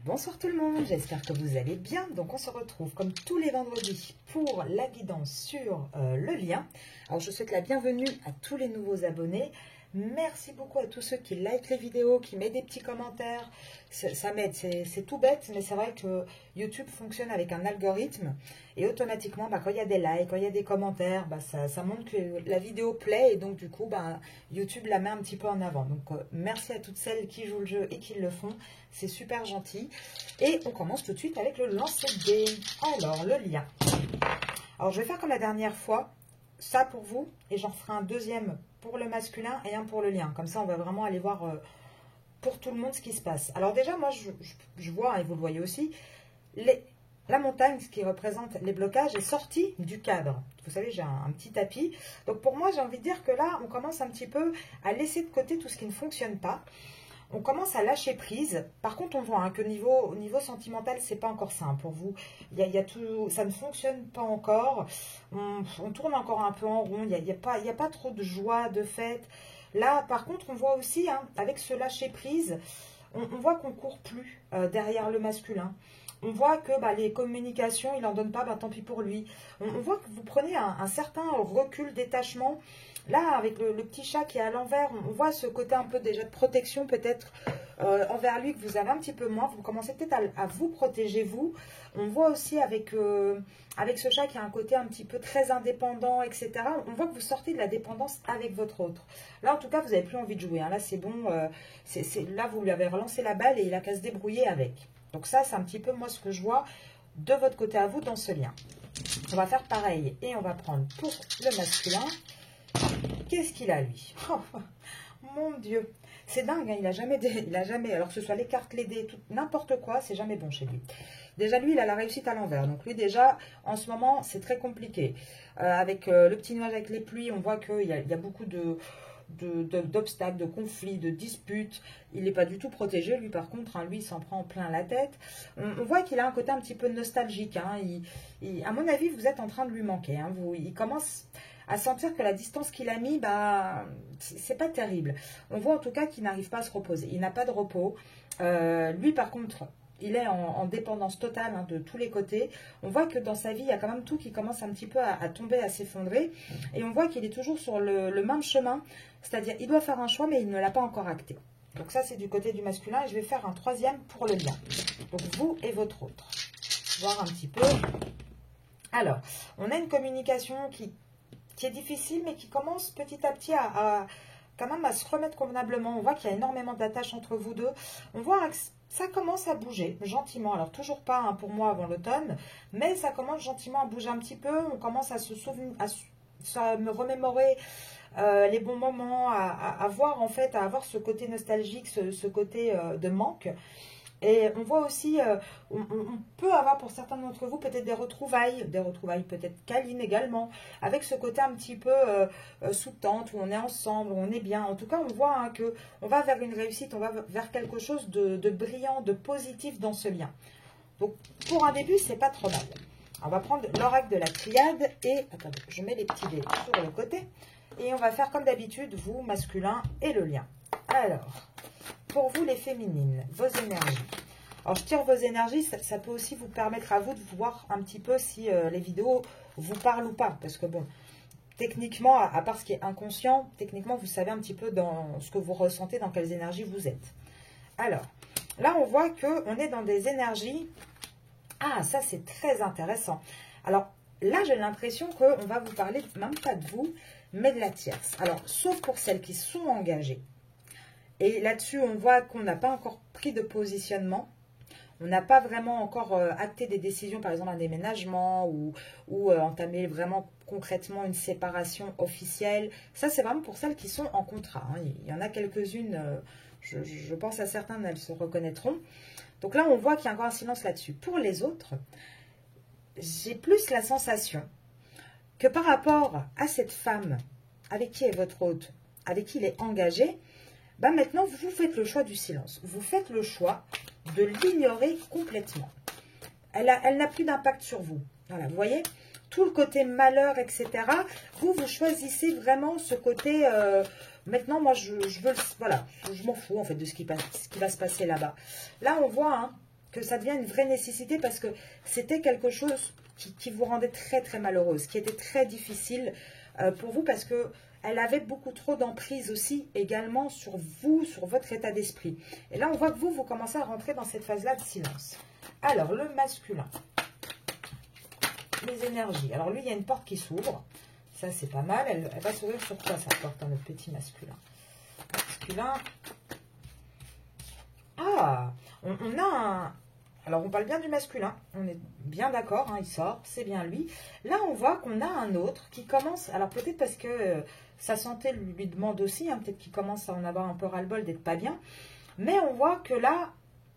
Bonsoir tout le monde, j'espère que vous allez bien. Donc on se retrouve comme tous les vendredis pour la guidance sur le lien. Alors je souhaite la bienvenue à tous les nouveaux abonnés. Merci beaucoup à tous ceux qui likent les vidéos, qui mettent des petits commentaires. Ça m'aide, c'est tout bête, mais c'est vrai que YouTube fonctionne avec un algorithme. Et automatiquement, quand il y a des likes, quand il y a des commentaires, ça montre que la vidéo plaît. Et donc du coup, YouTube la met un petit peu en avant. Donc merci à toutes celles qui jouent le jeu et qui le font. C'est super gentil. Et on commence tout de suite avec le lancer de dés. Alors, le lien. Alors je vais faire comme la dernière fois. Ça pour vous, et j'en ferai un deuxième pour le masculin et un pour le lien. Comme ça, on va vraiment aller voir pour tout le monde ce qui se passe. Alors déjà, moi, je vois, et vous le voyez aussi, la montagne, ce qui représente les blocages, est sortie du cadre. Vous savez, j'ai un petit tapis. Donc pour moi, j'ai envie de dire que là, on commence un petit peu à laisser de côté tout ce qui ne fonctionne pas. On commence à lâcher prise. Par contre, on voit que au niveau sentimental, c'est pas encore ça pour vous. Ça ne fonctionne pas encore. On tourne encore un peu en rond. Il n'y a pas trop de joie, de fête. Là, par contre, on voit aussi, avec ce lâcher prise, on voit qu'on ne court plus derrière le masculin. On voit que les communications, il n'en donne pas, tant pis pour lui. On voit que vous prenez un certain recul, détachement. Là, avec le petit chat qui est à l'envers, on voit ce côté un peu déjà de protection peut-être envers lui que vous avez un petit peu moins. Vous commencez peut-être à vous protéger, vous. On voit aussi avec ce chat qui a un côté un petit peu très indépendant, etc. On voit que vous sortez de la dépendance avec votre autre. Là, en tout cas, vous n'avez plus envie de jouer. Là, c'est bon. Là, vous lui avez relancé la balle et il a qu'à se débrouiller avec. Donc ça, c'est un petit peu, moi, ce que je vois de votre côté à vous dans ce lien. On va faire pareil et on va prendre pour le masculin. Qu'est-ce qu'il a, lui? Oh, mon Dieu, c'est dingue, il a jamais, alors que ce soit les cartes, les dés, n'importe quoi, c'est jamais bon chez lui. Déjà, lui, il a la réussite à l'envers. Donc, lui, déjà, en ce moment, c'est très compliqué. Avec le petit nuage, avec les pluies, on voit qu'il y a beaucoup d'obstacles, de conflits, de disputes. Il n'est pas du tout protégé. Lui, par contre, lui, il s'en prend plein la tête. On voit qu'il a un côté un petit peu nostalgique. À mon avis, vous êtes en train de lui manquer. Il commence à sentir que la distance qu'il a mis, c'est pas terrible. On voit en tout cas qu'il n'arrive pas à se reposer. Il n'a pas de repos. Lui, par contre, il est en dépendance totale de tous les côtés. On voit que dans sa vie, il y a quand même tout qui commence un petit peu à tomber, à s'effondrer. Et on voit qu'il est toujours sur le même chemin. C'est-à-dire, il doit faire un choix, mais il ne l'a pas encore acté. Donc ça, c'est du côté du masculin. Et je vais faire un troisième pour le lien. Donc vous et votre autre. Voir un petit peu. Alors, on a une communication qui est difficile, mais qui commence petit à petit quand même à se remettre convenablement. On voit qu'il y a énormément d'attaches entre vous deux. On voit que ça commence à bouger gentiment. Alors, toujours pas pour moi avant l'automne, mais ça commence gentiment à bouger un petit peu. On commence à se souvenir, à me remémorer les bons moments, à voir en fait, à avoir ce côté nostalgique, ce côté de manque. Et on voit aussi, on peut avoir pour certains d'entre vous peut-être des retrouvailles peut-être câlines également, avec ce côté un petit peu sous tente, où on est ensemble, où on est bien. En tout cas, on voit que on va vers une réussite, on va vers quelque chose de brillant, de positif dans ce lien. Donc, pour un début, c'est pas trop mal. On va prendre l'oracle de la triade et, attendez, je mets les petits dés sur le côté. Et on va faire comme d'habitude, vous, masculin et le lien. Alors, pour vous les féminines, vos énergies. Alors, je tire vos énergies, ça peut aussi vous permettre à vous de voir un petit peu si les vidéos vous parlent ou pas. Parce que bon, techniquement, à part ce qui est inconscient, techniquement, vous savez un petit peu dans ce que vous ressentez, dans quelles énergies vous êtes. Alors, là, on voit qu'on est dans des énergies... Ah, ça, c'est très intéressant. Alors, là, j'ai l'impression qu'on va vous parler, même pas de vous, mais de la tierce. Alors, sauf pour celles qui sont engagées. Et là-dessus, on voit qu'on n'a pas encore pris de positionnement. On n'a pas vraiment encore acté des décisions, par exemple un déménagement ou entamé vraiment concrètement une séparation officielle. Ça, c'est vraiment pour celles qui sont en contrat. Il y en a quelques-unes, je pense à certaines, elles se reconnaîtront. Donc là, on voit qu'il y a encore un silence là-dessus. Pour les autres, j'ai plus la sensation que par rapport à cette femme avec qui est votre hôte, avec qui il est engagé, maintenant, vous faites le choix du silence. Vous faites le choix de l'ignorer complètement. Elle n'a plus d'impact sur vous. Voilà, vous voyez, tout le côté malheur, etc. Vous choisissez vraiment ce côté... maintenant, moi, je veux... Voilà, je m'en fous, en fait, de ce qui va se passer là-bas. Là, on voit que ça devient une vraie nécessité parce que c'était quelque chose qui vous rendait très très malheureuse, qui était très difficile pour vous parce que elle avait beaucoup trop d'emprise aussi également sur vous, sur votre état d'esprit. Et là, on voit que vous commencez à rentrer dans cette phase-là de silence. Alors, le masculin, les énergies. Alors, lui, il y a une porte qui s'ouvre. Ça, c'est pas mal. Elle va s'ouvrir sur quoi, sa porte, notre petit masculin? Masculin. Ah, on a un... Alors, on parle bien du masculin, on est bien d'accord, hein, il sort, c'est bien lui. Là, on voit qu'on a un autre qui commence, alors peut-être parce que sa santé lui demande aussi, hein, peut-être qu'il commence à en avoir un peu ras-le-bol d'être pas bien. Mais on voit que là,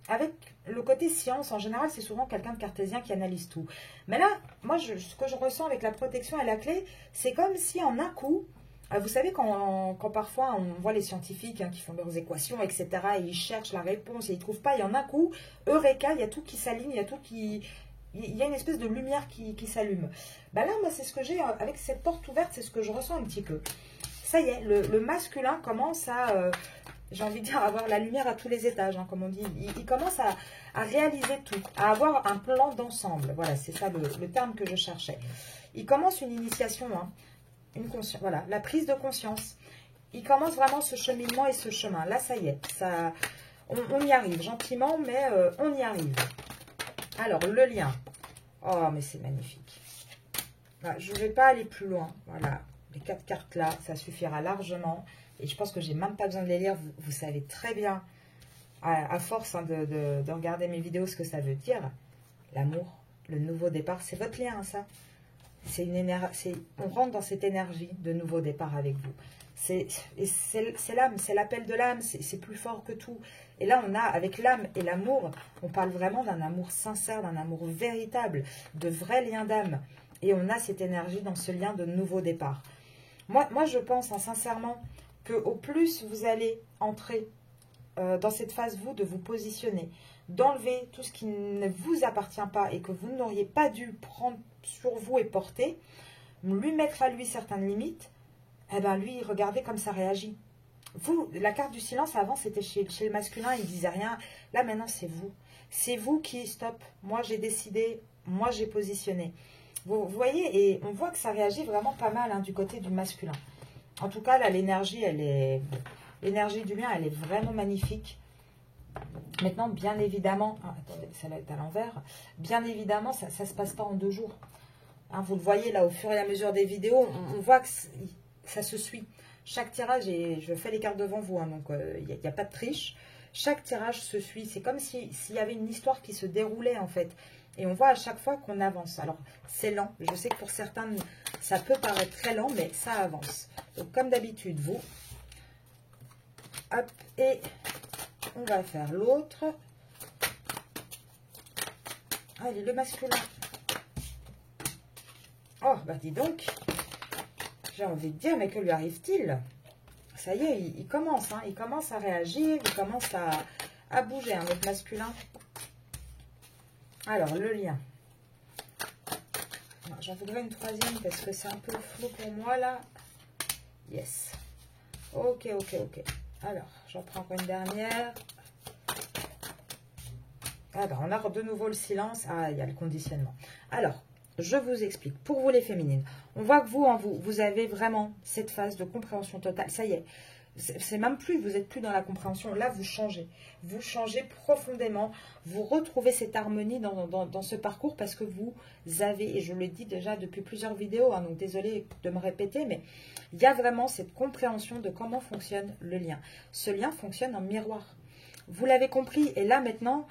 avec le côté science, en général, c'est souvent quelqu'un de cartésien qui analyse tout. Mais là, moi, ce que je ressens avec la protection et la clé, c'est comme si en un coup... Vous savez, quand parfois on voit les scientifiques qui font leurs équations, etc., et ils cherchent la réponse et ils ne trouvent pas, et en un coup, eureka, il y a tout qui s'aligne, il y a tout qui... Il y a une espèce de lumière qui s'allume. Ben là, moi, c'est ce que j'ai, avec cette porte ouverte, c'est ce que je ressens un petit peu. Ça y est, le masculin commence à, j'ai envie de dire, avoir la lumière à tous les étages, hein, comme on dit. Il commence à réaliser tout, à avoir un plan d'ensemble. Voilà, c'est ça le terme que je cherchais. Il commence une initiation, hein. Voilà, la prise de conscience. Il commence vraiment ce cheminement et ce chemin. Là, ça y est, ça, on y arrive gentiment, mais on y arrive. Alors, le lien. Oh, mais c'est magnifique. Voilà, je ne vais pas aller plus loin. Voilà, les 4 cartes là, ça suffira largement. Et je pense que j'ai même pas besoin de les lire. Vous savez très bien, à force hein, de regarder mes vidéos, ce que ça veut dire. L'amour, le nouveau départ, c'est votre lien, hein, ça. C'est une énergie, on rentre dans cette énergie de nouveau départ avec vous. C'est l'âme, c'est l'appel de l'âme, c'est plus fort que tout. Et là, on a, avec l'âme et l'amour, on parle vraiment d'un amour sincère, d'un amour véritable, de vrais liens d'âme. Et on a cette énergie dans ce lien de nouveau départ. Moi je pense hein, sincèrement qu'au plus vous allez entrer dans cette phase, vous, de vous positionner, d'enlever tout ce qui ne vous appartient pas et que vous n'auriez pas dû prendre sur vous et porter, lui mettre à lui certaines limites, eh bien lui, regardez comme ça réagit. Vous, la carte du silence, avant, c'était chez le masculin, il ne disait rien. Là, maintenant, c'est vous. C'est vous qui, stop, moi j'ai décidé, moi j'ai positionné. Vous voyez, et on voit que ça réagit vraiment pas mal hein, du côté du masculin. En tout cas, là, l'énergie, elle est... L'énergie du lien, elle est vraiment magnifique. Maintenant, bien évidemment... Ah, attendez, ça va être à l'envers. Bien évidemment, ça ne se passe pas en 2 jours. Hein, vous le voyez, là, au fur et à mesure des vidéos, on voit que ça se suit. Chaque tirage, et je fais les cartes devant vous, hein, donc il n'y a pas de triche. Chaque tirage se suit. C'est comme s'il y avait une histoire qui se déroulait, en fait. Et on voit à chaque fois qu'on avance. Alors, c'est lent. Je sais que pour certains, ça peut paraître très lent, mais ça avance. Donc, comme d'habitude, vous... Hop, et on va faire l'autre. Allez, le masculin. Oh, bah dis donc. J'ai envie de dire, mais que lui arrive-t-il? Ça y est, il commence, hein, il commence à réagir, il commence à bouger, hein, notre masculin. Alors, le lien. J'en voudrais une 3e parce que c'est un peu flou pour moi, là. Yes. Ok, ok, ok. Alors, j'en prends encore une dernière. Ah ben, on a de nouveau le silence. Ah, il y a le conditionnement. Alors, je vous explique. Pour vous les féminines, on voit que vous, hein, vous avez vraiment cette phase de compréhension totale. Ça y est, c'est même plus, vous n'êtes plus dans la compréhension. Là, vous changez. Vous changez profondément. Vous retrouvez cette harmonie dans ce parcours parce que vous avez, et je le dis déjà depuis plusieurs vidéos, hein, donc désolé de me répéter, mais il y a vraiment cette compréhension de comment fonctionne le lien. Ce lien fonctionne en miroir. Vous l'avez compris. Et là, maintenant,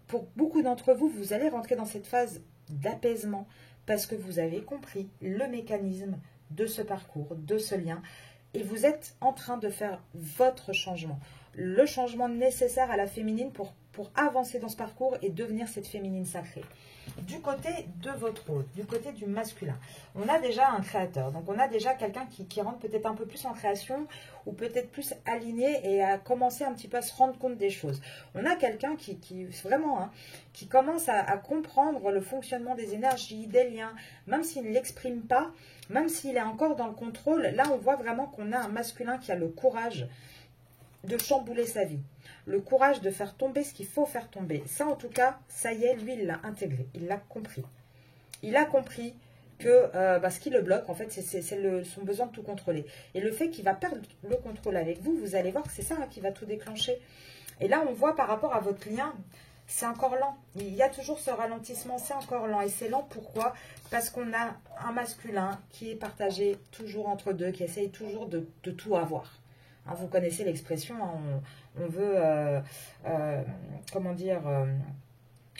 pour beaucoup d'entre vous, vous allez rentrer dans cette phase d'apaisement parce que vous avez compris le mécanisme de ce parcours, de ce lien. Et vous êtes en train de faire votre changement. Le changement nécessaire à la féminine pour avancer dans ce parcours et devenir cette féminine sacrée. Du côté de votre hôte, du côté du masculin, on a déjà un créateur. Donc, on a déjà quelqu'un qui rentre peut-être un peu plus en création ou peut-être plus aligné et a commencé un petit peu à se rendre compte des choses. On a quelqu'un qui vraiment, hein, qui commence à comprendre le fonctionnement des énergies, des liens, même s'il ne l'exprime pas, même s'il est encore dans le contrôle. Là, on voit vraiment qu'on a un masculin qui a le courage de chambouler sa vie. le courage de faire tomber ce qu'il faut faire tomber. Ça, en tout cas, ça y est, lui, il l'a intégré, il l'a compris. Il a compris que ce qui le bloque, en fait, c'est son besoin de tout contrôler. Et le fait qu'il va perdre le contrôle avec vous, vous allez voir que c'est ça qui va tout déclencher. Et là, on voit par rapport à votre lien, c'est encore lent. Il y a toujours ce ralentissement, c'est encore lent. Et c'est lent, pourquoi? Parce qu'on a un masculin qui est partagé toujours entre deux, qui essaye toujours de tout avoir. Hein, vous connaissez l'expression, hein, on veut, comment dire...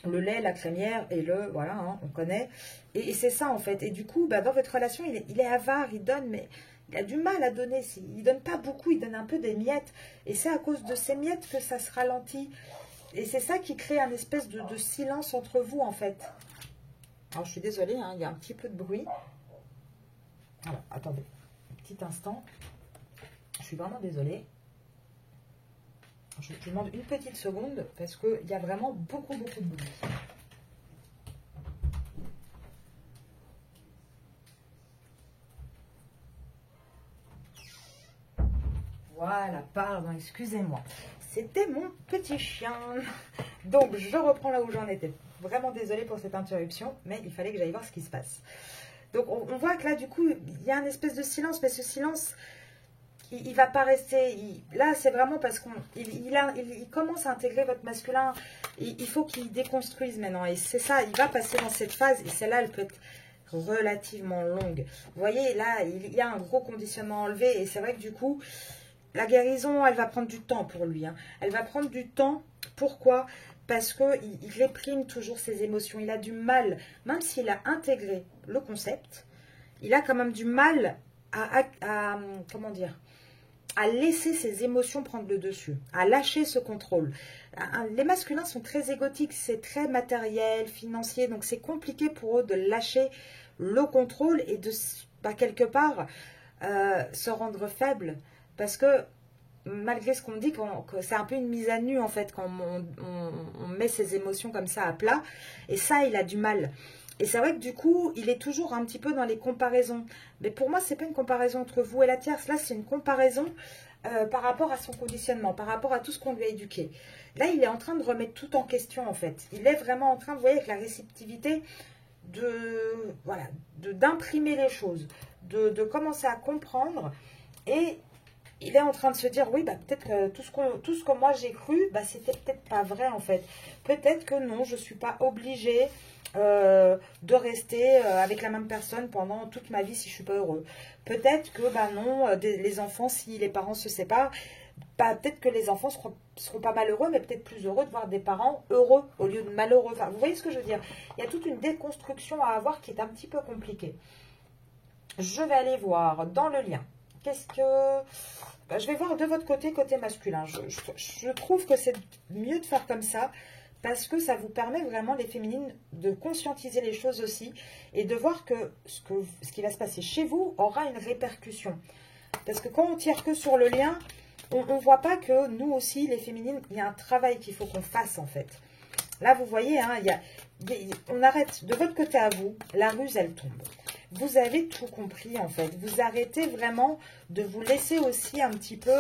le lait, la crémière et le... Voilà, hein, on connaît. Et c'est ça, en fait. Et du coup, dans votre relation, il est avare, il donne, mais il a du mal à donner. Il ne donne pas beaucoup, il donne un peu des miettes. Et c'est à cause de ces miettes que ça se ralentit. Et c'est ça qui crée un espèce de silence entre vous, en fait. Alors, je suis désolée, hein, il y a un petit peu de bruit. Alors, attendez, un petit instant. Je suis vraiment désolée. Je vous demande une petite seconde parce qu'il y a vraiment beaucoup de bruit. Voilà, pardon, excusez-moi. C'était mon petit chien. Donc, je reprends là où j'en étais. Vraiment désolée pour cette interruption, mais il fallait que j'aille voir ce qui se passe. Donc, on voit que là, du coup, il y a un espèce de silence, mais ce silence... il ne va pas rester. Là, c'est vraiment parce qu'il commence à intégrer votre masculin. Il faut qu'il déconstruise maintenant. Et c'est ça, il va passer dans cette phase. Et celle-là, elle peut être relativement longue. Vous voyez, là, il y a un gros conditionnement enlevé. Et c'est vrai que du coup, la guérison, elle va prendre du temps pour lui. Hein. Elle va prendre du temps. Pourquoi? Parce qu'il réprime toujours ses émotions. Il a du mal, même s'il a intégré le concept, il a quand même du mal comment dire, à laisser ses émotions prendre le dessus, à lâcher ce contrôle. Les masculins sont très égotiques, c'est très matériel, financier, donc c'est compliqué pour eux de lâcher le contrôle et de, quelque part, se rendre faible. Parce que, malgré ce qu'on dit, que c'est un peu une mise à nu, en fait, quand on met ses émotions comme ça à plat. Et ça, il a du mal. Et c'est vrai que du coup, il est toujours un petit peu dans les comparaisons. Mais pour moi, ce n'est pas une comparaison entre vous et la tierce. Là, c'est une comparaison par rapport à son conditionnement, par rapport à tout ce qu'on lui a éduqué. Là, il est en train de remettre tout en question, en fait. Il est vraiment en train, vous voyez, avec la réceptivité, d'imprimer les choses, de commencer à comprendre. Et il est en train de se dire, oui, peut-être que tout ce que moi j'ai cru, c'était peut-être pas vrai, en fait. Peut-être que non, je ne suis pas obligée de rester avec la même personne pendant toute ma vie si je suis pas heureux. Peut-être que non, les enfants, si les parents se séparent, peut-être que les enfants seront pas malheureux, mais peut-être plus heureux de voir des parents heureux au lieu de malheureux. Enfin, vous voyez ce que je veux dire? Il y a toute une déconstruction à avoir qui est un petit peu compliquée. Je vais aller voir dans le lien. Qu'est-ce que... je vais voir de votre côté masculin. Je trouve que c'est mieux de faire comme ça, parce que ça vous permet vraiment, les féminines, de conscientiser les choses aussi et de voir que ce qui va se passer chez vous aura une répercussion. Parce que quand on tire que sur le lien, on ne voit pas que nous aussi, les féminines, il y a un travail qu'il faut qu'on fasse en fait. Là, vous voyez, hein, on arrête, de votre côté à vous, la ruse, elle tombe. Vous avez tout compris en fait. Vous arrêtez vraiment de vous laisser aussi un petit peu...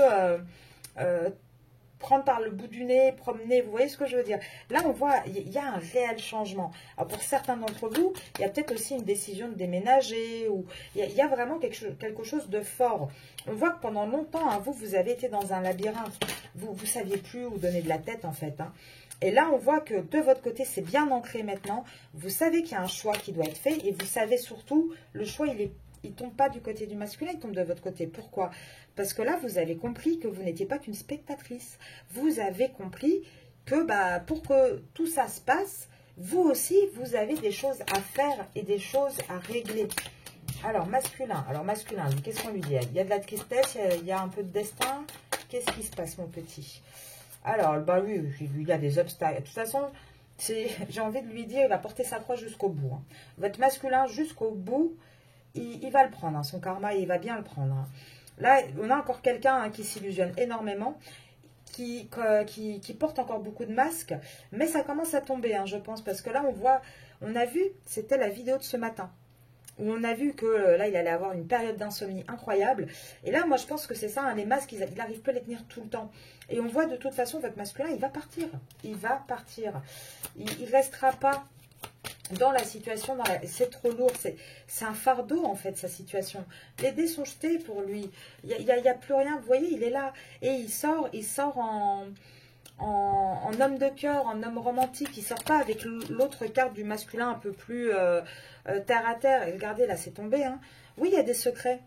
prendre par le bout du nez, promener, vous voyez ce que je veux dire? Là, on voit, il y a un réel changement. Alors, pour certains d'entre vous, il y a peut-être aussi une décision de déménager, ou il y a vraiment quelque chose de fort. On voit que pendant longtemps, hein, vous avez été dans un labyrinthe. Vous ne saviez plus où donner de la tête, en fait. Hein. Et là, on voit que de votre côté, c'est bien ancré maintenant. Vous savez qu'il y a un choix qui doit être fait, et vous savez surtout, le choix, il ne tombe pas du côté du masculin, il tombe de votre côté. Pourquoi? Parce que là, vous avez compris que vous n'étiez pas qu'une spectatrice. Vous avez compris que pour que tout ça se passe, vous aussi, vous avez des choses à faire et des choses à régler. Alors, masculin, qu'est-ce qu'on lui dit? Il y a de la tristesse, il y a un peu de destin. Qu'est-ce qui se passe, mon petit? Alors, oui, il y a des obstacles. De toute façon, j'ai envie de lui dire, il va porter sa croix jusqu'au bout. Hein. Votre masculin, jusqu'au bout, il va le prendre. Hein. Son karma, il va bien le prendre. Hein. Là, on a encore quelqu'un qui s'illusionne énormément, qui porte encore beaucoup de masques, mais ça commence à tomber, hein, je pense, parce que là, on a vu, c'était la vidéo de ce matin. où on a vu que là, il allait avoir une période d'insomnie incroyable. Et là, moi, je pense que c'est ça, hein, les masques, il n'arrive plus à les tenir tout le temps. Et on voit de toute façon, votre masculin, il va partir. Il va partir. Il ne restera pas dans la situation, c'est trop lourd, c'est un fardeau en fait sa situation. Les dés sont jetés pour lui, il n'y a plus rien, vous voyez, il est là. Et il sort en homme de cœur, en homme romantique, il sort pas avec l'autre carte du masculin un peu plus terre à terre. Et regardez, là c'est tombé, hein. Oui, il y a des secrets.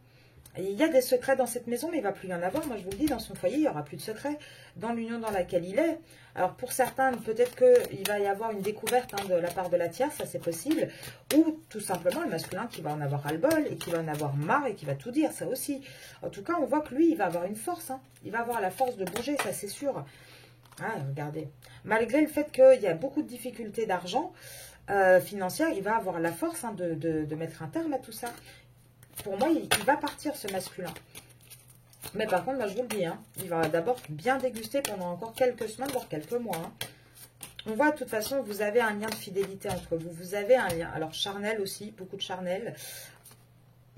Il y a des secrets dans cette maison, mais il ne va plus y en avoir. Moi, je vous le dis, dans son foyer, il n'y aura plus de secrets. Dans l'union dans laquelle il est. Alors, pour certains, peut-être qu'il va y avoir une découverte hein, de la part de la tierce, ça c'est possible. Ou tout simplement le masculin qui va en avoir ras-le-bol et qui va en avoir marre et qui va tout dire, ça aussi. En tout cas, on voit que lui, il va avoir une force. Hein. Il va avoir la force de bouger, ça c'est sûr. Ah, regardez. Malgré le fait qu'il y a beaucoup de difficultés d'argent financière, il va avoir la force hein, de mettre un terme à tout ça. Pour moi, il va partir, ce masculin. Mais par contre, moi, je vous le dis, hein, il va d'abord bien déguster pendant encore quelques semaines, voire quelques mois. Hein. On voit, de toute façon, vous avez un lien de fidélité entre vous. Vous avez un lien, alors charnel aussi, beaucoup de charnel.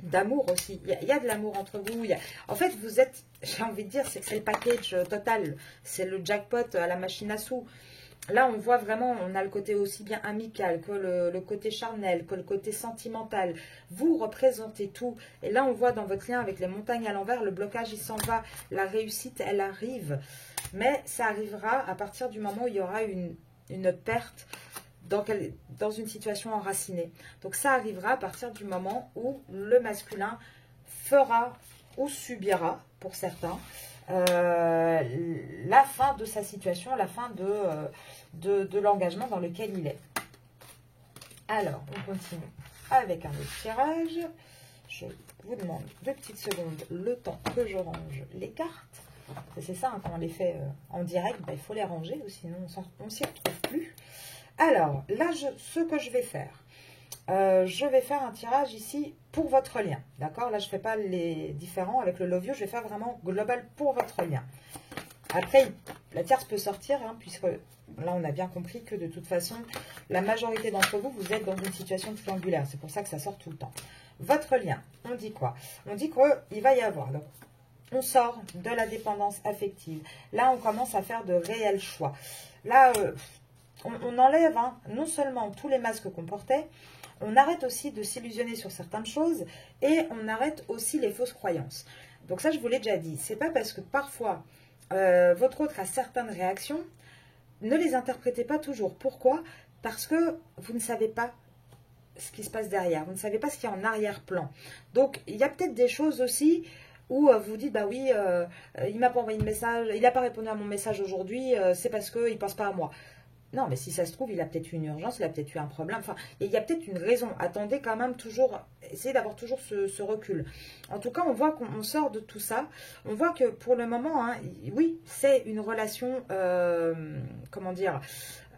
D'amour aussi. Il y a de l'amour entre vous. En fait, vous êtes, j'ai envie de dire, c'est le package total. C'est le jackpot à la machine à sous. Là, on voit vraiment, on a le côté aussi bien amical que le côté charnel, que le côté sentimental. Vous représentez tout. Et là, on voit dans votre lien avec les montagnes à l'envers, le blocage, il s'en va. La réussite, elle arrive. Mais ça arrivera à partir du moment où il y aura une perte dans une situation enracinée. Donc, ça arrivera à partir du moment où le masculin fera ou subira, pour certains, la fin de sa situation, la fin de l'engagement dans lequel il est. Alors, on continue avec un autre tirage. Je vous demande 2 petites secondes, le temps que je range les cartes. C'est ça, hein, quand on les fait en direct, il faut les ranger, sinon on ne s'y retrouve plus. Alors, là, ce que je vais faire, je vais faire un tirage ici pour votre lien. D'accord? Là, je ne fais pas les différents avec le Love You. Je vais faire vraiment global pour votre lien. Après, la tierce peut sortir, hein, puisque là, on a bien compris que de toute façon, la majorité d'entre vous, vous êtes dans une situation triangulaire. C'est pour ça que ça sort tout le temps. Votre lien, on dit quoi? On dit qu'il va y avoir... Donc, on sort de la dépendance affective. Là, on commence à faire de réels choix. Là, on enlève hein, non seulement tous les masques qu'on portait, on arrête aussi de s'illusionner sur certaines choses et on arrête aussi les fausses croyances. Donc ça, je vous l'ai déjà dit. C'est pas parce que parfois, votre autre a certaines réactions, ne les interprétez pas toujours. Pourquoi? Parce que vous ne savez pas ce qui se passe derrière. Vous ne savez pas ce qu'il y a en arrière-plan. Donc, il y a peut-être des choses aussi où vous dites, bah oui, il m'a pas envoyé de message, il n'a pas répondu à mon message aujourd'hui, c'est parce qu'il ne pense pas à moi. Non, mais si ça se trouve, il a peut-être eu une urgence, il a peut-être eu un problème. Enfin, il y a peut-être une raison. Attendez quand même toujours, essayez d'avoir toujours ce recul. En tout cas, on voit qu'on sort de tout ça. On voit que pour le moment, hein, oui, c'est une relation, comment dire,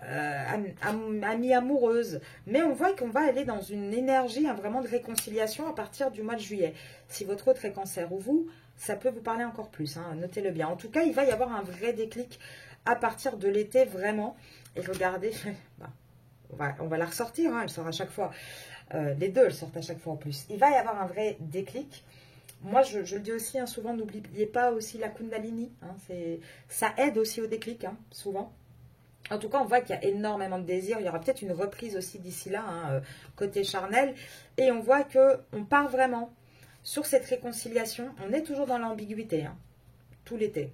amie amoureuse. Mais on voit qu'on va aller dans une énergie hein, vraiment de réconciliation à partir du mois de juillet. Si votre autre est cancer ou vous, ça peut vous parler encore plus. Hein, notez-le bien. En tout cas, il va y avoir un vrai déclic à partir de l'été, vraiment. Et regardez, bah, on va la ressortir, hein, elle sort à chaque fois. Les deux, elles sortent à chaque fois en plus. Il va y avoir un vrai déclic. Moi, je le dis aussi, hein, souvent, n'oubliez pas aussi la Kundalini. Hein, ça aide aussi au déclic, hein, souvent. En tout cas, on voit qu'il y a énormément de désir. Il y aura peut-être une reprise aussi d'ici là, hein, côté charnel. Et on voit qu'on part vraiment sur cette réconciliation. On est toujours dans l'ambiguïté, hein, tout l'été.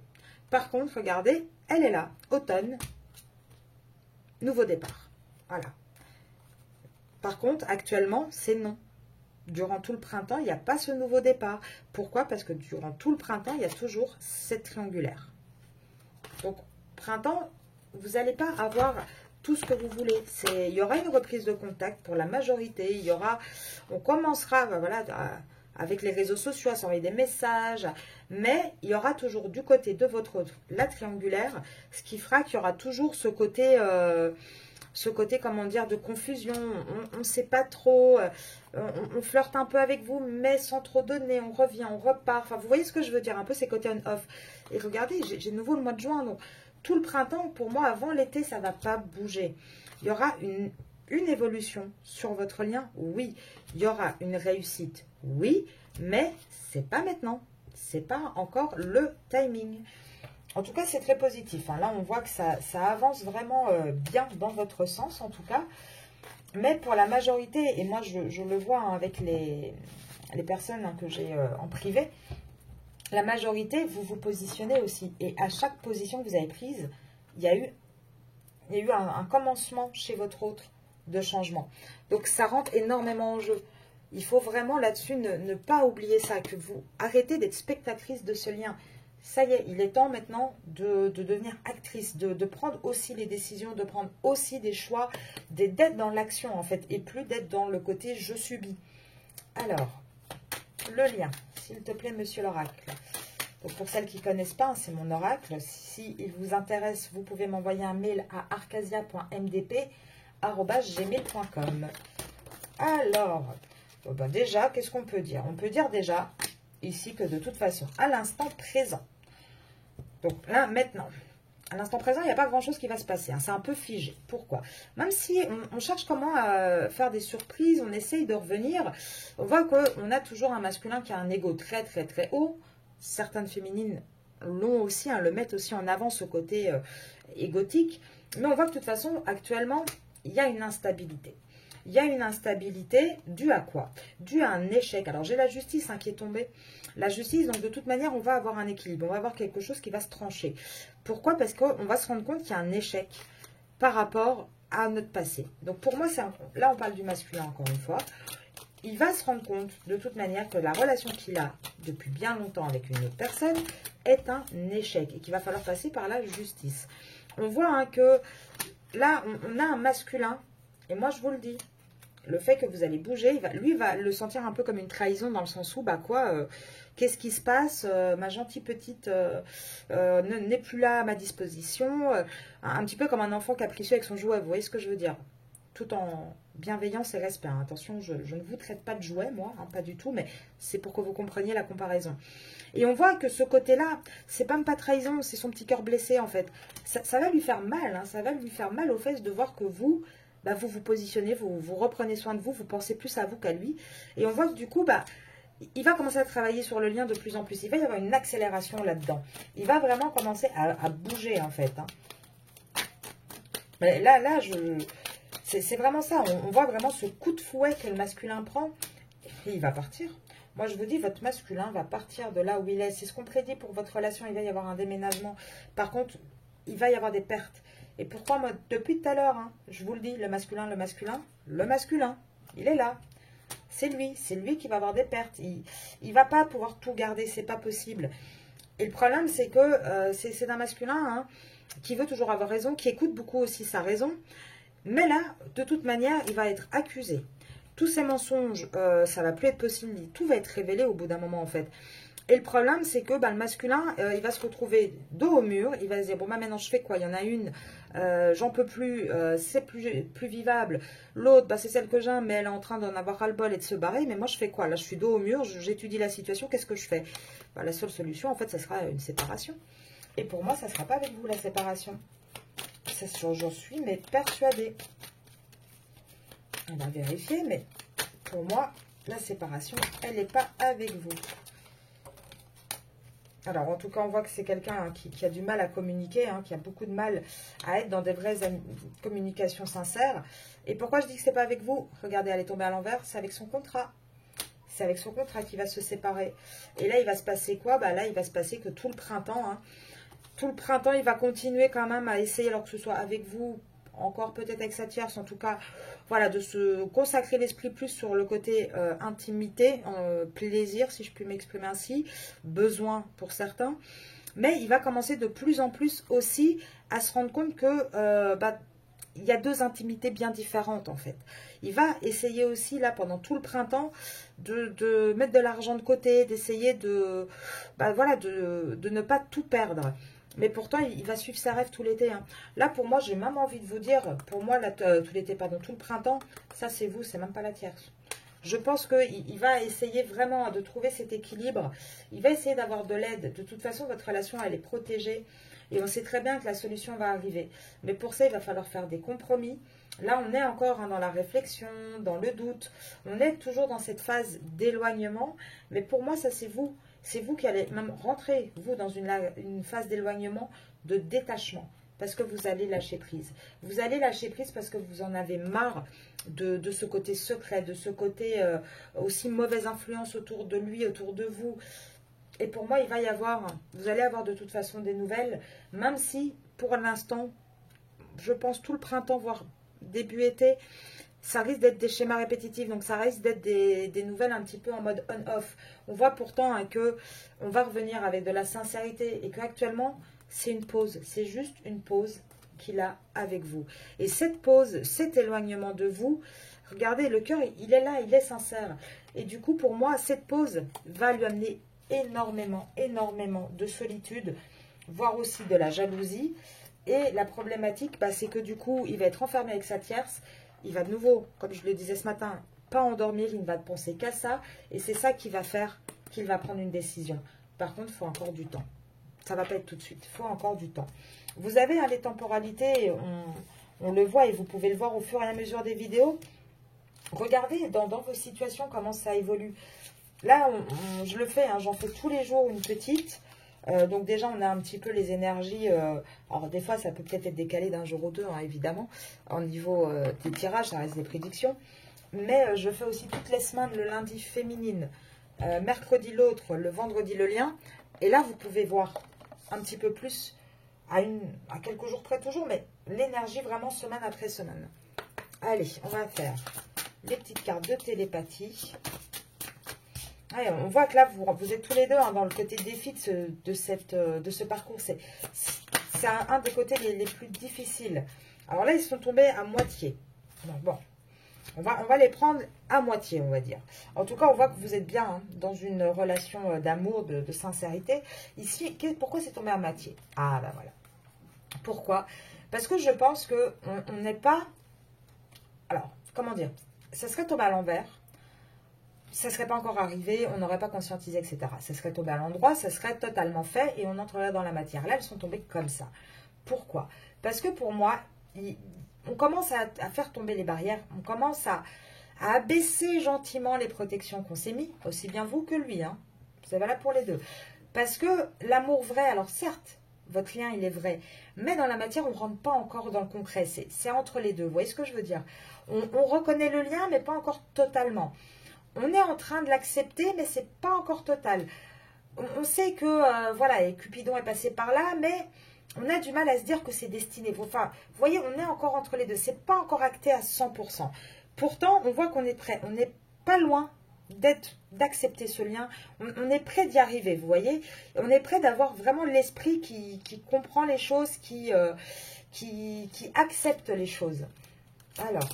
Par contre, regardez, elle est là, automne. Nouveau départ. Voilà. Par contre, actuellement, c'est non. Durant tout le printemps, il n'y a pas ce nouveau départ. Pourquoi? Parce que durant tout le printemps, il y a toujours cette triangulaire. Donc, printemps, vous n'allez pas avoir tout ce que vous voulez. Il y aura une reprise de contact pour la majorité. On commencera, voilà, avec les réseaux sociaux à s'envoyer des messages. Mais il y aura toujours du côté de votre autre la triangulaire, ce qui fera qu'il y aura toujours ce côté, comment dire, de confusion. On ne sait pas trop, on flirte un peu avec vous, mais sans trop donner. On revient, on repart. Enfin, vous voyez ce que je veux dire, un peu ces côtés on-off. Et regardez, j'ai de nouveau le mois de juin. Donc, tout le printemps, pour moi, avant l'été, ça ne va pas bouger. Il y aura une évolution sur votre lien, oui. Il y aura une réussite, oui, mais c'est pas maintenant. C'est pas encore le timing. En tout cas, c'est très positif. Hein. Là, on voit que ça avance vraiment bien dans votre sens, en tout cas. Mais pour la majorité, et moi, je le vois hein, avec les personnes hein, que j'ai en privé, la majorité, vous vous positionnez aussi. Et à chaque position que vous avez prise, il y a eu un commencement chez votre autre de changement. Donc, ça rentre énormément en jeu. Il faut vraiment là-dessus ne pas oublier ça, que vous arrêtez d'être spectatrice de ce lien. Ça y est, il est temps maintenant de devenir actrice, de prendre aussi les décisions, de prendre aussi des choix, d'être dans l'action en fait, et plus d'être dans le côté je subis. Alors, le lien, s'il te plaît, monsieur l'oracle. Donc pour celles qui ne connaissent pas, c'est mon oracle. Si il vous intéresse, vous pouvez m'envoyer un mail à arcasia.mdp@gmail.com. Alors, ben déjà, qu'est-ce qu'on peut dire? On peut dire déjà ici que de toute façon, à l'instant présent, donc là, maintenant, à l'instant présent, il n'y a pas grand-chose qui va se passer. Hein. C'est un peu figé. Pourquoi? Même si on cherche comment faire des surprises, on essaye de revenir, on voit qu'on a toujours un masculin qui a un ego très, très, très haut. Certaines féminines l'ont aussi, hein, le mettent aussi en avant, ce côté égotique. Mais on voit que de toute façon, actuellement, il y a une instabilité. Il y a une instabilité due à quoi? Due à un échec. Alors, j'ai la justice hein, qui est tombée. La justice, donc de toute manière, on va avoir un équilibre. On va avoir quelque chose qui va se trancher. Pourquoi? Parce qu'on va se rendre compte qu'il y a un échec par rapport à notre passé. Donc, pour moi, là, on parle du masculin, encore une fois. Il va se rendre compte, de toute manière, que la relation qu'il a depuis bien longtemps avec une autre personne est un échec et qu'il va falloir passer par la justice. On voit hein, que là, on a un masculin, et moi, je vous le dis, le fait que vous allez bouger, lui va le sentir un peu comme une trahison dans le sens où, bah quoi, qu'est-ce qui se passe? Ma gentille petite n'est plus là à ma disposition. Un petit peu comme un enfant capricieux avec son jouet, vous voyez ce que je veux dire? Tout en bienveillance et respect. Hein. Attention, je ne vous traite pas de jouet, moi, hein, pas du tout, mais c'est pour que vous compreniez la comparaison. Et on voit que ce côté-là, c'est même pas trahison, c'est son petit cœur blessé, en fait. Ça va lui faire mal, hein, ça va lui faire mal aux fesses de voir que vous... Bah, vous vous positionnez, vous reprenez soin de vous, vous pensez plus à vous qu'à lui. Et on voit que du coup, bah, il va commencer à travailler sur le lien de plus en plus. Il va y avoir une accélération là-dedans. Il va vraiment commencer à bouger en fait. Hein. Mais là c'est vraiment ça. On voit vraiment ce coup de fouet que le masculin prend. Et il va partir. Moi, je vous dis, votre masculin va partir de là où il est. C'est ce qu'on prédit pour votre relation. Il va y avoir un déménagement. Par contre, il va y avoir des pertes. Et pourquoi, moi, depuis tout à l'heure, hein, je vous le dis, le masculin, il est là. C'est lui qui va avoir des pertes. Il ne va pas pouvoir tout garder, c'est pas possible. Et le problème, c'est que c'est un masculin hein, qui veut toujours avoir raison, qui écoute beaucoup aussi sa raison. Mais là, de toute manière, il va être accusé. Tous ces mensonges, ça ne va plus être possible. Tout va être révélé au bout d'un moment, en fait. Et le problème, c'est que bah, le masculin, il va se retrouver dos au mur. Il va se dire, bon, bah, maintenant, je fais quoi? Il y en a une, j'en peux plus, c'est plus vivable. L'autre, bah, c'est celle que j'aime, mais elle est en train d'en avoir ras-le-bol et de se barrer. Mais moi, je fais quoi? Là, je suis dos au mur, j'étudie la situation, qu'est-ce que je fais? Bah, la seule solution, en fait, ça sera une séparation. Et pour moi, ça ne sera pas avec vous, la séparation. J'en suis mais persuadée. On va vérifier, mais pour moi, la séparation, elle n'est pas avec vous. Alors, en tout cas, on voit que c'est quelqu'un hein, qui a du mal à communiquer, hein, qui a beaucoup de mal à être dans des vraies communications sincères. Et pourquoi je dis que ce n'est pas avec vous? Regardez, elle est tombée à l'envers, c'est avec son contrat. C'est avec son contrat qu'il va se séparer. Et là, il va se passer quoi? Bah, là, il va se passer que tout le printemps, hein, il va continuer quand même à essayer, alors que ce soit avec vous, encore peut-être avec sa tierce, en tout cas, voilà, de se consacrer l'esprit plus sur le côté intimité, plaisir, si je puis m'exprimer ainsi, besoin pour certains. Mais il va commencer de plus en plus aussi à se rendre compte que bah, il y a deux intimités bien différentes en fait. Il va essayer aussi là pendant tout le printemps de mettre de l'argent de côté, d'essayer de, bah, voilà, de ne pas tout perdre. Mais pourtant, il va suivre sa rêve tout l'été. Hein. Là, pour moi, j'ai même envie de vous dire, pour moi, là, tout l'été, pardon, tout le printemps, ça c'est vous, c'est même pas la tierce. Je pense qu'il va essayer vraiment de trouver cet équilibre. Il va essayer d'avoir de l'aide. De toute façon, votre relation, elle est protégée. Et on sait très bien que la solution va arriver. Mais pour ça, il va falloir faire des compromis. Là, on est encore dans la réflexion, dans le doute. On est toujours dans cette phase d'éloignement. Mais pour moi, ça, c'est vous. C'est vous qui allez même rentrer, vous, dans une phase d'éloignement, de détachement. Parce que vous allez lâcher prise. Vous allez lâcher prise parce que vous en avez marre de ce côté secret, de ce côté aussi mauvaise influence autour de lui, autour de vous. Et pour moi, il va y avoir, vous allez avoir de toute façon des nouvelles, même si, pour l'instant, je pense tout le printemps, voire début été, ça risque d'être des schémas répétitifs, donc ça risque d'être des nouvelles un petit peu en mode on-off. On voit pourtant hein, que on va revenir avec de la sincérité et qu'actuellement, c'est une pause, c'est juste une pause qu'il a avec vous. Et cette pause, cet éloignement de vous, regardez, le cœur, il est là, il est sincère. Et du coup, pour moi, cette pause va lui amener énormément, énormément de solitude, voire aussi de la jalousie. Et la problématique, bah, c'est que du coup, il va être enfermé avec sa tierce. Il va de nouveau, comme je le disais ce matin, pas endormir, il ne va penser qu'à ça. Et c'est ça qui va faire qu'il va prendre une décision. Par contre, il faut encore du temps. Ça ne va pas être tout de suite, il faut encore du temps. Vous avez hein, les temporalités, on le voit et vous pouvez le voir au fur et à mesure des vidéos. Regardez dans vos situations comment ça évolue. Là, je le fais, hein, j'en fais tous les jours une petite. Donc déjà, on a un petit peu les énergies. Alors des fois, ça peut peut-être être décalé d'un jour ou deux, hein, évidemment. Au niveau des tirages, ça reste des prédictions. Mais je fais aussi toutes les semaines, le lundi féminine, mercredi l'autre, le vendredi le lien. Et là, vous pouvez voir un petit peu plus à quelques jours près toujours, mais l'énergie vraiment semaine après semaine. Allez, on va faire les petites cartes de télépathie. Ouais, on voit que là, vous êtes tous les deux hein, dans le côté défi de ce parcours. C'est un des côtés les plus difficiles. Alors là, ils sont tombés à moitié. Donc, bon, on va les prendre à moitié, on va dire. En tout cas, on voit que vous êtes bien hein, dans une relation d'amour, de sincérité. Ici, pourquoi c'est tombé à moitié? Ah, ben voilà. Pourquoi? Parce que je pense qu'on n'est pas... Alors, comment dire? Ça serait tombé à l'envers. Ça ne serait pas encore arrivé, on n'aurait pas conscientisé, etc. Ça serait tombé à l'endroit, ça serait totalement fait et on entrerait dans la matière. Là, elles sont tombées comme ça. Pourquoi? Parce que pour moi, on commence à faire tomber les barrières, on commence à abaisser gentiment les protections qu'on s'est mis, aussi bien vous que lui. Hein. C'est valable pour les deux. Parce que l'amour vrai, alors certes, votre lien, il est vrai, mais dans la matière, on ne rentre pas encore dans le concret. C'est entre les deux. Vous voyez ce que je veux dire? On reconnaît le lien, mais pas encore totalement. On est en train de l'accepter, mais c'est pas encore total. On sait que, voilà, et Cupidon est passé par là, mais on a du mal à se dire que c'est destiné. Enfin, vous voyez, on est encore entre les deux. C'est pas encore acté à 100%. Pourtant, on voit qu'on est prêt. On n'est pas loin d'accepter ce lien. On est prêt d'y arriver, vous voyez. On est prêt d'avoir vraiment l'esprit qui comprend les choses, qui accepte les choses. Alors,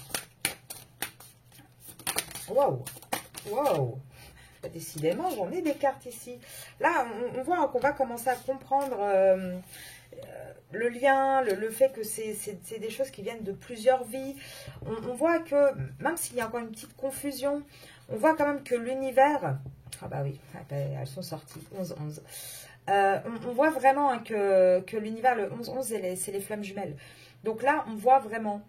waouh! Wow, décidément, j'en ai des cartes ici. Là, on voit qu'on va commencer à comprendre le lien, le fait que c'est des choses qui viennent de plusieurs vies. On voit que, même s'il y a encore une petite confusion, on voit quand même que l'univers... Ah bah oui, elles sont sorties, 11-11. On voit vraiment hein, que l'univers, le 11-11, c'est les flammes jumelles. Donc là, on voit vraiment...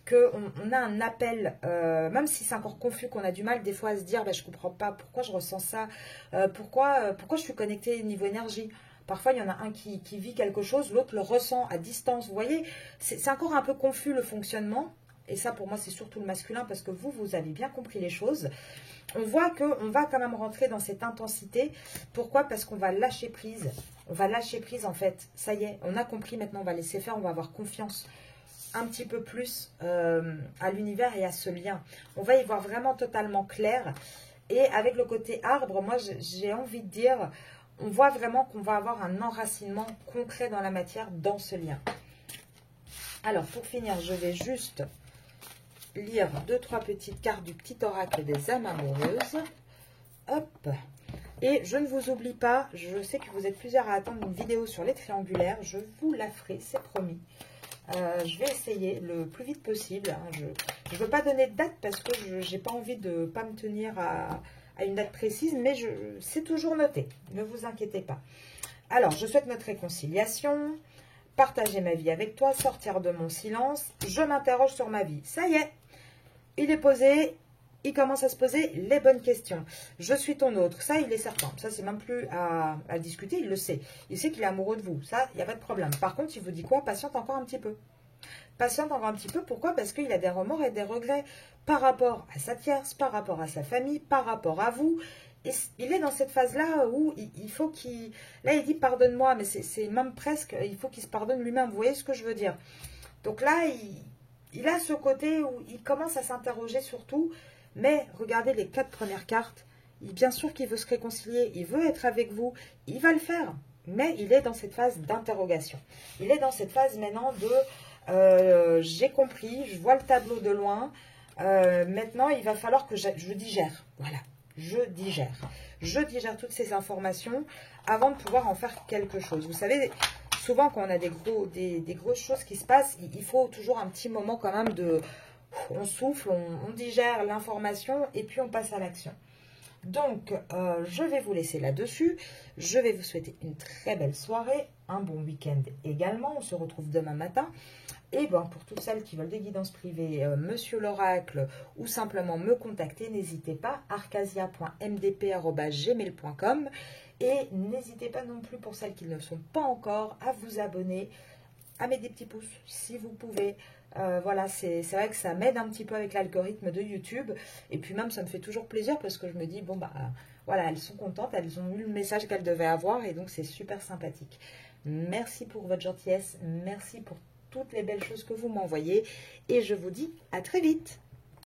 qu'on a un appel, même si c'est encore confus, qu'on a du mal des fois à se dire, je ne comprends pas pourquoi je ressens ça, pourquoi je suis connectée au niveau énergie. Parfois, il y en a un qui vit quelque chose, l'autre le ressent à distance. Vous voyez, c'est encore un peu confus le fonctionnement. Et ça, pour moi, c'est surtout le masculin parce que vous avez bien compris les choses. On voit qu'on va quand même rentrer dans cette intensité. Pourquoi? Parce qu'on va lâcher prise. On va lâcher prise, en fait. Ça y est, on a compris maintenant, on va laisser faire, on va avoir confiance un petit peu plus à l'univers et à ce lien. On va y voir vraiment totalement clair. Et avec le côté arbre, moi, j'ai envie de dire, on voit vraiment qu'on va avoir un enracinement concret dans la matière, dans ce lien. Alors, pour finir, je vais juste lire 2-3 petites cartes du petit oracle des âmes amoureuses. Hop. Et je ne vous oublie pas, je sais que vous êtes plusieurs à attendre une vidéo sur les triangulaires. Je vous la ferai, c'est promis. Je vais essayer le plus vite possible. Hein. Je ne veux pas donner de date parce que je n'ai pas envie de ne pas me tenir à une date précise, mais c'est toujours noté. Ne vous inquiétez pas. Alors, je souhaite notre réconciliation. partager ma vie avec toi, sortir de mon silence, je m'interroge sur ma vie. Ça y est, il est posé, il commence à se poser les bonnes questions. Je suis ton autre, ça il est certain. Ça c'est même plus à discuter, il le sait. Il sait qu'il est amoureux de vous, ça il n'y a pas de problème. Par contre, il vous dit quoi? Patiente encore un petit peu. Patiente encore un petit peu, pourquoi? Parce qu'il a des remords et des regrets par rapport à sa tierce, par rapport à sa famille, par rapport à vous. Et il est dans cette phase-là où il faut qu'il... Là, il dit pardonne-moi, mais c'est même presque, il faut qu'il se pardonne lui-même. Vous voyez ce que je veux dire? Donc là, il a ce côté où il commence à s'interroger sur tout. Mais regardez les 4 premières cartes. Bien sûr qu'il veut se réconcilier, il veut être avec vous, il va le faire. Mais il est dans cette phase d'interrogation. Il est dans cette phase maintenant de... j'ai compris, je vois le tableau de loin. Maintenant, il va falloir que je digère. Voilà, je digère. Je digère toutes ces informations avant de pouvoir en faire quelque chose. Vous savez, souvent quand on a des grosses choses qui se passent, il faut toujours un petit moment quand même de... On souffle, on digère l'information et puis on passe à l'action. Donc, je vais vous laisser là-dessus. Je vais vous souhaiter une très belle soirée, un bon week-end également. On se retrouve demain matin. Et bon, pour toutes celles qui veulent des guidances privées, Monsieur l'Oracle, ou simplement me contacter, n'hésitez pas, arcasia.mdp@gmail.com. Et n'hésitez pas non plus, pour celles qui ne le sont pas encore, à vous abonner, à mettre des petits pouces si vous pouvez. Voilà, c'est vrai que ça m'aide un petit peu avec l'algorithme de YouTube. Et puis même, ça me fait toujours plaisir parce que je me dis, bon, bah voilà, elles sont contentes, elles ont eu le message qu'elles devaient avoir. Et donc, c'est super sympathique. Merci pour votre gentillesse. Merci pour toutes les belles choses que vous m'envoyez. Et je vous dis à très vite.